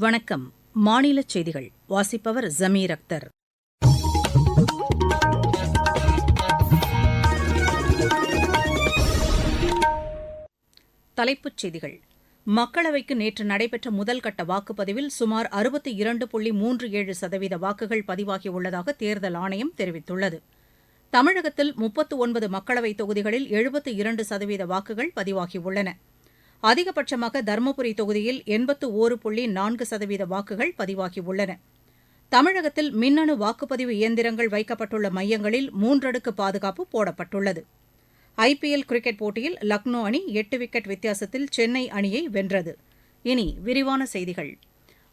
வணக்கம். மாநிலச் செய்திகள் வாசிப்பவர் ஜமீர் அக்தர். தலைப்புச் செய்திகள். மக்களவைக்கு நேற்று நடைபெற்ற முதல்கட்ட வாக்குப்பதிவில் சுமார் 62.37% வாக்குகள் பதிவாகியுள்ளதாக தேர்தல் ஆணையம் தெரிவித்துள்ளது. தமிழகத்தில் 39 மக்களவைத் தொகுதிகளில் 72% வாக்குகள் பதிவாகியுள்ளன. அதிகபட்சமாக தருமபுரி தொகுதியில் 81.4% வாக்குகள் பதிவாகியுள்ளன. தமிழகத்தில் மின்னணு வாக்குப்பதிவு இயந்திரங்கள் வைக்கப்பட்டுள்ள மையங்களில் 3 அடுக்கு பாதுகாப்பு போடப்பட்டுள்ளது. ஐபிஎல் கிரிக்கெட் போட்டியில் லக்னோ அணி 8 விக்கெட் வித்தியாசத்தில் சென்னை அணியை வென்றது. இனி விரிவான செய்திகள்.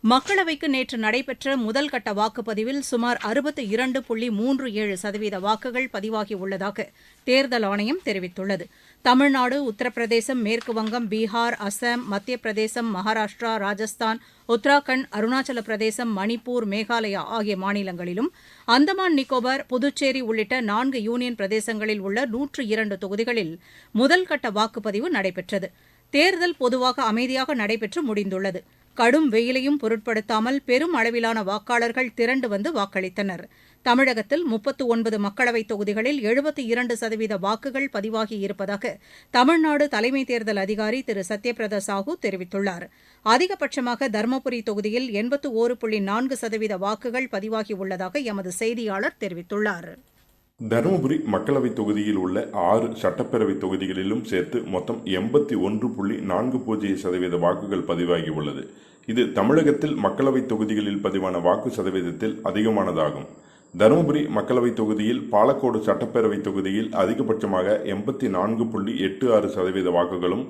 மக்களவைக்கு நேற்று நடைபெற்ற முதல்கட்ட வாக்குப்பதிவில் சுமார் 62.37% வாக்குகள் பதிவாகியுள்ளதாக தேர்தல் ஆணையம் தெரிவித்துள்ளது. தமிழ்நாடு, உத்தரப்பிரதேசம், மேற்குவங்கம், பீகார், அசாம், மத்திய பிரதேசம், மகாராஷ்டிரா, ராஜஸ்தான், உத்தராகண்ட், அருணாச்சல பிரதேசம், மணிப்பூர், மேகாலயா ஆகிய மாநிலங்களிலும், அந்தமான் நிக்கோபார், புதுச்சேரி உள்ளிட்ட 4 யூனியன் பிரதேசங்களில் உள்ள 102 தொகுதிகளில் முதல்கட்ட வாக்குப்பதிவு நடைபெற்றது. தேர்தல் பொதுவாக அமைதியாக நடைபெற்று முடிந்துள்ளது. கடும் வெயிலையும் பொருட்படுத்தாமல் பெரும் அளவிலான வாக்காளர்கள் திரண்டு வந்து வாக்களித்தனர். தமிழகத்தில் 39 மக்களவைத் தொகுதிகளில் 72% வாக்குகள் பதிவாகியிருப்பதாக தமிழ்நாடு தலைமை தேர்தல் அதிகாரி திரு சத்யபிரதா சாஹூ தெரிவித்துள்ளார். அதிகபட்சமாக தருமபுரி தொகுதியில் 81.4% வாக்குகள் பதிவாகியுள்ளதாக எமது செய்தியாளர் தெரிவித்துள்ளார். தருமபுரி மக்களவைத் தொகுதியில் உள்ள 6 சட்டப்பேரவைத் தொகுதிகளிலும் சேர்த்து மொத்தம் 81.40% வாக்குகள் பதிவாகியுள்ளது. இது தமிழகத்தில் மக்களவைத் தொகுதிகளில் பதிவான வாக்கு சதவீதத்தில் அதிகமானதாகும். தருமபுரி மக்களவைத் தொகுதியில் பாலக்கோடு சட்டப்பேரவைத் தொகுதியில் அதிகபட்சமாக 84.86% வாக்குகளும்,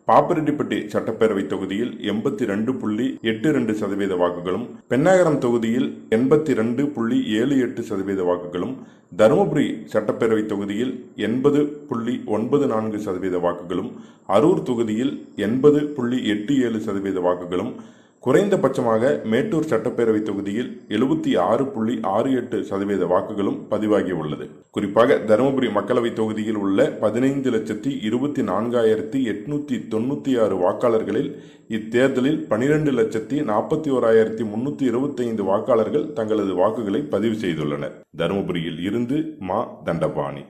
பாப்பிரெட்டிப்பட்டி சட்டப்பேரவைத் தொகுதியில் 82.82% வாக்குகளும், பென்னாகரம் தொகுதியில் 82.78% வாக்குகளும், தருமபுரி சட்டப்பேரவைத் தொகுதியில் 80.94% வாக்குகளும், அரூர் தொகுதியில் 80.87% வாக்குகளும், குறைந்தபட்சமாக மேட்டூர் சட்டப்பேரவைத் தொகுதியில் 76.68% வாக்குகளும் பதிவாகியுள்ளது. குறிப்பாக தருமபுரி மக்களவைத் தொகுதியில் உள்ள 15,24,896 வாக்காளர்களில் இத்தேர்தலில் 12,41,325 வாக்காளர்கள் தங்களது வாக்குகளை பதிவு செய்துள்ளனர். தருமபுரியில் இருந்து மா. தண்டபாணி.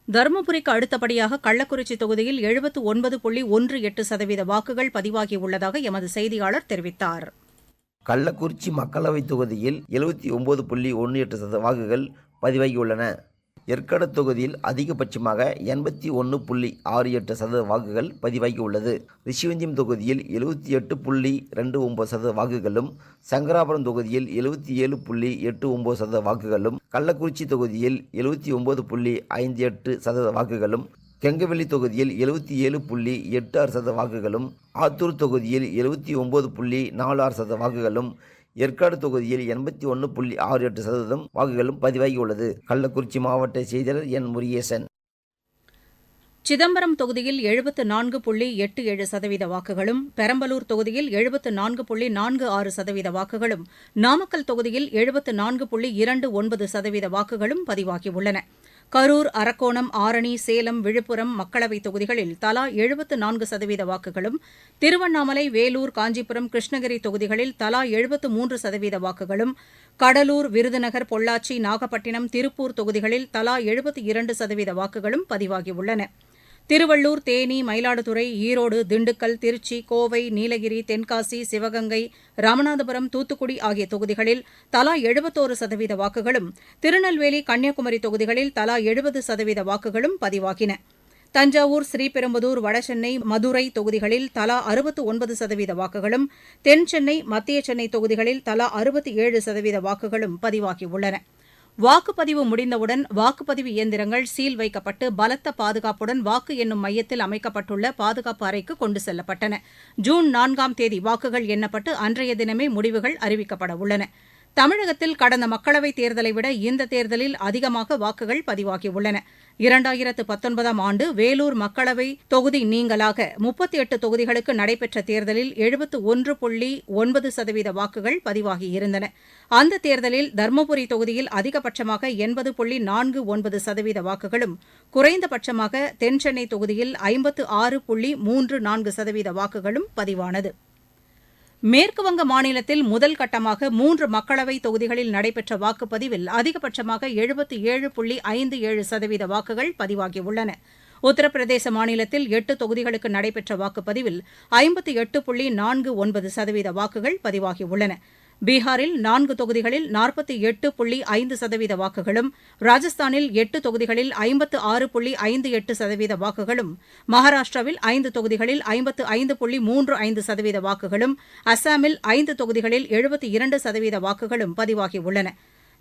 தருமபுரிக்கு அடுத்தபடியாக கள்ளக்குறிச்சி தொகுதியில் 79.18% வாக்குகள் பதிவாகியுள்ளதாக எமது செய்தியாளர் தெரிவித்தார். கள்ளக்குறிச்சி மக்களவைத் தொகுதியில் 79.18% வாக்குகள் பதிவாகியுள்ளன. ஏற்காடு தொகுதியில் அதிகபட்சமாக 81.68% வாக்குகள் பதிவாகியுள்ளது. ரிஷிவந்தியம் தொகுதியில் 78.29% வாக்குகளும், சங்கராபுரம் தொகுதியில் 77.89% வாக்குகளும், கள்ளக்குறிச்சி தொகுதியில் 79.58% வாக்குகளும், கெங்கவெள்ளி தொகுதியில் 77.86% வாக்குகளும், ஆத்தூர் தொகுதியில் 79.46% வாக்குகளும், ஏற்காடு தொகுதியில் 81.68% வாக்குகளும் பதிவாகியுள்ளது. கள்ளக்குறிச்சி மாவட்ட செய்தியாளர் என். முருகேசன். சிதம்பரம் தொகுதியில் 74.87% வாக்குகளும், பெரம்பலூர் தொகுதியில் 74.46% வாக்குகளும், நாமக்கல் தொகுதியில் 74.29% வாக்குகளும் பதிவாகியுள்ளன. கரூர், அரக்கோணம், ஆரணி, சேலம், விழுப்புரம் மக்களவைத் தொகுதிகளில் தலா 74% வாக்குகளும், திருவண்ணாமலை, வேலூர், காஞ்சிபுரம், கிருஷ்ணகிரி தொகுதிகளில் தலா 73% வாக்குகளும், கடலூர், விருதுநகர், பொள்ளாச்சி, நாகப்பட்டினம், திருப்பூர் தொகுதிகளில் தலா 72% வாக்குகளும் பதிவாகியுள்ளன. திருவள்ளூர், தேனி, மயிலாடுதுறை, ஈரோடு, திண்டுக்கல், திருச்சி, கோவை, நீலகிரி, தென்காசி, சிவகங்கை, ராமநாதபுரம், தூத்துக்குடி ஆகிய தொகுதிகளில் தலா 71% வாக்குகளும், திருநெல்வேலி, கன்னியாகுமரி தொகுதிகளில் தலா 70% வாக்குகளும் பதிவாகின. தஞ்சாவூர், ஸ்ரீபெரும்புதூர், வடசென்னை, மதுரை தொகுதிகளில் தலா 69% வாக்குகளும், தென்சென்னை, மத்திய சென்னை தொகுதிகளில் தலா 67% வாக்குகளும் பதிவாகியுள்ளன. வாக்குப்பதிவு முடிந்தவுடன் வாக்குப்பதிவு இயந்திரங்கள் சீல் வைக்கப்பட்டு பலத்த பாதுகாப்புடன் வாக்கு எண்ணும் மையத்தில் அமைக்கப்பட்டுள்ள பாதுகாப்பு அறைக்கு கொண்டு செல்லப்பட்டன. ஜூன் 4ஆம் தேதி வாக்குகள் எண்ணப்பட்டு அன்றைய தினமே முடிவுகள் அறிவிக்கப்பட உள்ளன. தமிழகத்தில் கடந்த மக்களவைத் தேர்தலை விட இந்த தேர்தலில் அதிகமாக வாக்குகள் பதிவாகியுள்ளன. 2019ஆம் ஆண்டு வேலூர் மக்களவை தொகுதி நீங்கலாக 38 தொகுதிகளுக்கு நடைபெற்ற தேர்தலில் 71.9% வாக்குகள் பதிவாகியிருந்தன. அந்த தேர்தலில் தருமபுரி தொகுதியில் அதிகபட்சமாக 80.49% வாக்குகளும், குறைந்தபட்சமாக தென்சென்னை தொகுதியில் 56.34% வாக்குகளும் பதிவானது. மேற்குவங்க மாநிலத்தில் முதல் கட்டமாக 3 மக்களவைத் தொகுதிகளில் நடைபெற்ற வாக்குப்பதிவில் அதிகபட்சமாக 77.57% வாக்குகள் பதிவாகியுள்ளன. உத்தரப்பிரதேச மாநிலத்தில் 8 தொகுதிகளுக்கு நடைபெற்ற வாக்குப்பதிவில் 58.49% வாக்குகள் பதிவாகியுள்ளன. பீகாரில் 4 தொகுதிகளில் 48.5% வாக்குகளும், ராஜஸ்தானில் 8 தொகுதிகளில் 56.58% வாக்குகளும், மகாராஷ்டிராவில் 5 தொகுதிகளில் 55.35% வாக்குகளும், அஸ்ஸாமில் 5 தொகுதிகளில் 72% வாக்குகளும் பதிவாகியுள்ளன.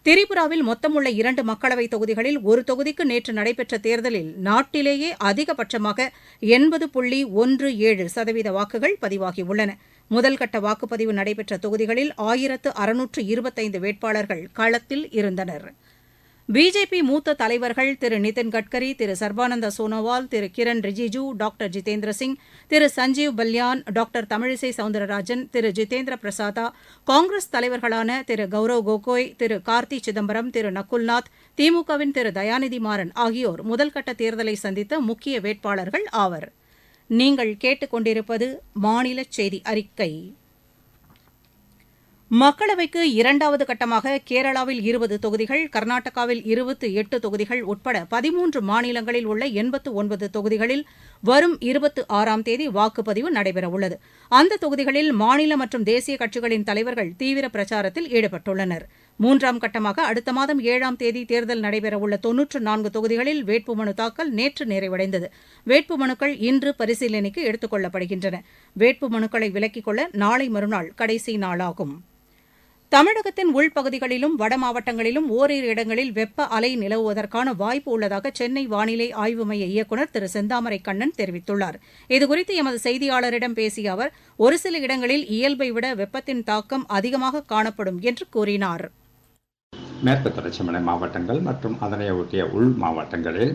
திரிபுராவில் மொத்தமுள்ள 2 மக்களவைத் தொகுதிகளில் ஒரு தொகுதிக்கு நேற்று நடைபெற்ற தேர்தலில் நாட்டிலேயே அதிகபட்சமாக 80.17% வாக்குகள் பதிவாகியுள்ளன. முதல்கட்ட வாக்குப்பதிவு நடைபெற்ற தொகுதிகளில் 1625 வேட்பாளர்கள் களத்தில் இருந்தனர். பிஜேபி மூத்த தலைவர்கள் திரு நிதின் கட்கரி, திரு சர்பானந்த சோனோவால், திரு கிரண் ரிஜிஜூ, டாக்டர் ஜிதேந்திர சிங், திரு சஞ்சீவ் பல்யான், டாக்டர் தமிழிசை சவுந்தரராஜன், திரு ஜிதேந்திர பிரசாதா, காங்கிரஸ் தலைவர்களான திரு கௌரவ் கோகோய், திரு கார்த்தி சிதம்பரம், திரு நகுல்நாத், திமுகவின் திரு தயாநிதி மாறன் ஆகியோர் முதல்கட்ட தேர்தலை சந்தித்த முக்கிய வேட்பாளர்கள் ஆவர். நீங்கள் கேட்டுக்கொண்டிருப்பது மாநில செய்தி அறிக்கை. மக்களவைக்கு 2வது கட்டமாக கேரளாவில் 20 தொகுதிகள், கர்நாடகாவில் 28 தொகுதிகள் உட்பட 13 மாநிலங்களில் உள்ள 89 தொகுதிகளில் வரும் 26ஆம் தேதி வாக்குப்பதிவு நடைபெறவுள்ளது. அந்த தொகுதிகளில் மாநில மற்றும் தேசிய கட்சிகளின் தலைவர்கள் தீவிர பிரச்சாரத்தில் ஈடுபட்டுள்ளனர். 3ஆம் கட்டமாக அடுத்த மாதம் 7ஆம் தேதி தேர்தல் நடைபெறவுள்ள 94 தொகுதிகளில் வேட்புமனு தாக்கல் நேற்று நிறைவடைந்தது. வேட்புமனுக்கள் இன்று பரிசீலனைக்கு எடுத்துக் கொள்ளப்படுகின்றன. வேட்புமனுக்களை விலக்கிக் கொள்ள நாளை மறுநாள் கடைசி நாளாகும். தமிழகத்தின் உள்பகுதிகளிலும் வட மாவட்டங்களிலும் ஓரிரு இடங்களில் வெப்ப அலை நிலவுவதற்கான வாய்ப்பு உள்ளதாக சென்னை வானிலை ஆய்வு மைய இயக்குநர் திரு செந்தாமரை கண்ணன் தெரிவித்துள்ளார். இதுகுறித்து எமது செய்தியாளரிடம் பேசிய அவர், ஒரு சில இடங்களில் இயல்பை விட வெப்பத்தின் தாக்கம் அதிகமாக காணப்படும் என்று கூறினார். மேற்கு தொடர்ச்சி மலை மாவட்டங்கள் மற்றும் அதனை ஒட்டிய உள் மாவட்டங்களில்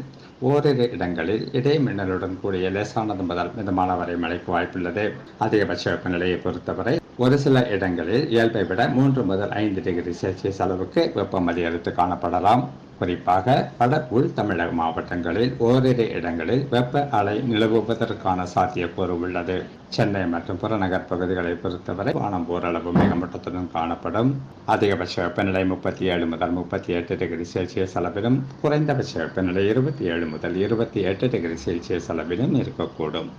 ஓரிரு இடங்களில் இடைமின்னலுடன் கூடிய லேசானது முதல் மிதமான வரை மழைக்கு வாய்ப்புள்ளது. அதிகபட்ச வெப்பநிலையை பொறுத்தவரை ஒரு சில இடங்களில் இயல்பை விட 3 முதல் 5 டிகிரி செல்சியஸ் அளவுக்கு வெப்பம் அதிகரித்து காணப்படலாம். குறிப்பாக வட உள் தமிழக மாவட்டங்களில் ஓரிரு இடங்களில் வெப்ப அலை நிலவுவதற்கான சாத்தியக்கூறு உள்ளது. சென்னை மற்றும் புறநகர் பகுதிகளை பொறுத்தவரை வானம் ஓரளவு மேகமூட்டத்துடன் காணப்படும். அதிகபட்ச வெப்பநிலை 37 முதல் 38 டிகிரி செல்சியஸ் அளவிலும், குறைந்தபட்ச வெப்பநிலை 27 முதல் 28 டிகிரி செல்சியஸ் அளவிலும் இருக்கக்கூடும்.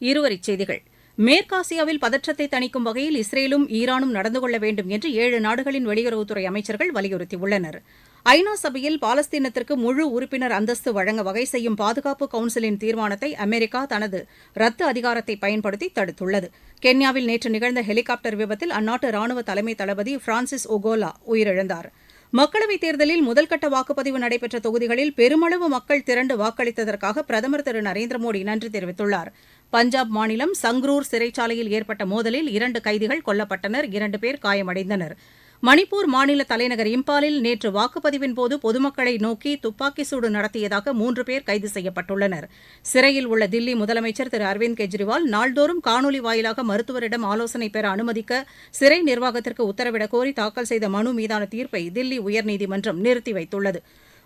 இருவரிச் செய்திகள். மேற்காசியாவில் பதற்றத்தை தணிக்கும் வகையில் இஸ்ரேலும் ஈரானும் நடந்து கொள்ள வேண்டும் என்று 7 நாடுகளின் வெளியுறவுத்துறை அமைச்சர்கள் வலியுறுத்தியுள்ளனர். ஐநா சபையில் பாலஸ்தீனத்திற்கு முழு உறுப்பினர் அந்தஸ்து வழங்க வகை செய்யும் பாதுகாப்பு கவுன்சிலின் தீர்மானத்தை அமெரிக்கா தனது ரத்து அதிகாரத்தை பயன்படுத்தி தடுத்துள்ளது. கென்யாவில் நேற்று நிகழ்ந்த ஹெலிகாப்டர் விபத்தில் அந்நாட்டு ராணுவ தலைமை தளபதி பிரான்சிஸ் ஒகோலா உயிரிழந்தார். மக்களவைத் தேர்தலில் முதல்கட்ட வாக்குப்பதிவு நடைபெற்ற தொகுதிகளில் பெருமளவு மக்கள் திரண்டு வாக்களித்ததற்காக பிரதமர் திரு நரேந்திர மோடி நன்றி தெரிவித்துள்ளார். பஞ்சாப் மாநிலம் சங்ரூர் சிறைச்சாலையில் ஏற்பட்ட மோதலில் 2 கைதிகள் கொல்லப்பட்டனர், 2 பேர் காயமடைந்தனர். மணிப்பூர் மாநில தலைநகர் இம்பாலில் நேற்று வாக்குப்பதிவின்போது பொதுமக்களை நோக்கி துப்பாக்கிச் சூடு நடத்தியதாக 3 பேர் கைது செய்யப்பட்டுள்ளனர். சிறையில் உள்ள தில்லி முதலமைச்சர் திரு அரவிந்த் கெஜ்ரிவால் நாள்தோறும் காணொலி வாயிலாக மருத்துவரிடம் ஆலோசனை பெற அனுமதிக்க சிறை நிர்வாகத்திற்கு உத்தரவிடக் கோரி தாக்கல் செய்த மனு மீதான தீர்ப்பை தில்லி உயர்நீதிமன்றம் நிறுத்தி வைத்துள்ளது.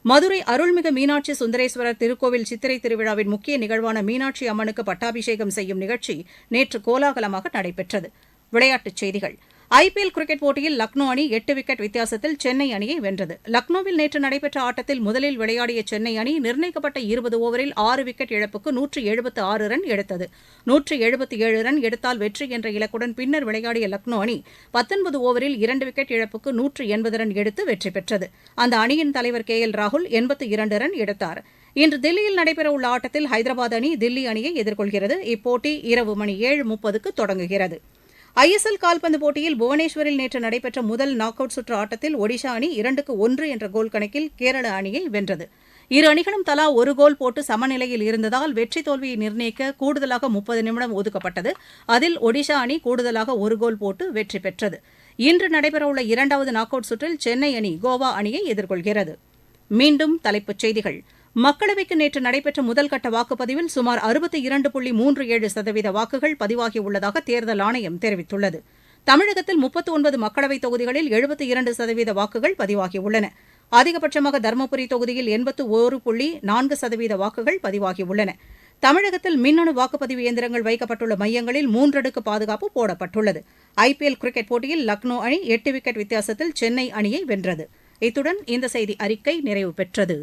மதுரை அருள்மிகு மீனாட்சி சுந்தரேஸ்வரர் திருக்கோவில் சித்திரை திருவிழாவின் முக்கிய நிகழ்வான மீனாட்சி அம்மனுக்கு பட்டாபிஷேகம் செய்யும் நிகழ்ச்சி நேற்று கோலாகலமாக நடைபெற்றது. விளையாட்டுச் செய்திகள். ஐபிஎல் கிரிக்கெட் போட்டியில் லக்னோ அணி 8 விக்கெட் வித்தியாசத்தில் சென்னை அணியை வென்றது. லக்னோவில் நேற்று நடைபெற்ற ஆட்டத்தில் முதலில் விளையாடிய சென்னை அணி நிர்ணயிக்கப்பட்ட 20 ஓவரில் 6 விக்கெட் இழப்புக்கு 176 ரன் எடுத்தது. 177 ரன் எடுத்தால் வெற்றி என்ற இலக்குடன் பின்னர் விளையாடிய லக்னோ அணி 19 ஓவரில் 2 விக்கெட் இழப்புக்கு 180 ரன் எடுத்து வெற்றி பெற்றது. அந்த அணியின் தலைவர் KL ராகுல் 82 ரன் எடுத்தார். இன்று தில்லியில் நடைபெறவுள்ள ஆட்டத்தில் ஹைதராபாத் அணி தில்லி அணியை எதிர்கொள்கிறது. இப்போட்டி இரவு மணி 7:30க்கு தொடங்குகிறது. ஐஎஸ்எல் கால்பந்து போட்டியில் புவனேஸ்வரில் நேற்று நடைபெற்ற முதல் நாக் அவுட் சுற்று ஆட்டத்தில் ஒடிஷா அணி 2-1 என்ற கோல் கணக்கில் கேரள அணியை வென்றது. இரு அணிகளும் தலா ஒரு கோல் போட்டு சமநிலையில் இருந்ததால் வெற்றி தோல்வியை நிர்ணயிக்க கூடுதலாக 30 நிமிடம் ஒதுக்கப்பட்டது. அதில் ஒடிஷா அணி கூடுதலாக ஒரு கோல் போட்டு வெற்றி பெற்றது. இன்று நடைபெறவுள்ள 2வது நாக் அவுட் சுற்றில் சென்னை அணி கோவா அணியை எதிர்கொள்கிறது. மீண்டும் தலைப்புச் செய்திகள். மக்களவைக்கு நேற்று நடைபெற்ற முதல்கட்ட வாக்குப்பதிவில் சுமார் 62.37% வாக்குகள் பதிவாகியுள்ளதாக தேர்தல் ஆணையம் தெரிவித்துள்ளது. தமிழகத்தில் 39 மக்களவைத் தொகுதிகளில் 72% வாக்குகள் பதிவாகியுள்ளன. அதிகபட்சமாக தருமபுரி தொகுதியில் 81.4% வாக்குகள் பதிவாகியுள்ளன. தமிழகத்தில் மின்னணு வாக்குப்பதிவு இயந்திரங்கள் வைக்கப்பட்டுள்ள மையங்களில் 3 அடுக்கு பாதுகாப்பு போடப்பட்டுள்ளது. ஐபிஎல் கிரிக்கெட் போட்டியில் லக்னோ அணி 8 விக்கெட் வித்தியாசத்தில் சென்னை அணியை வென்றது. இத்துடன் இந்த செய்தி அறிக்கை நிறைவு பெற்றது.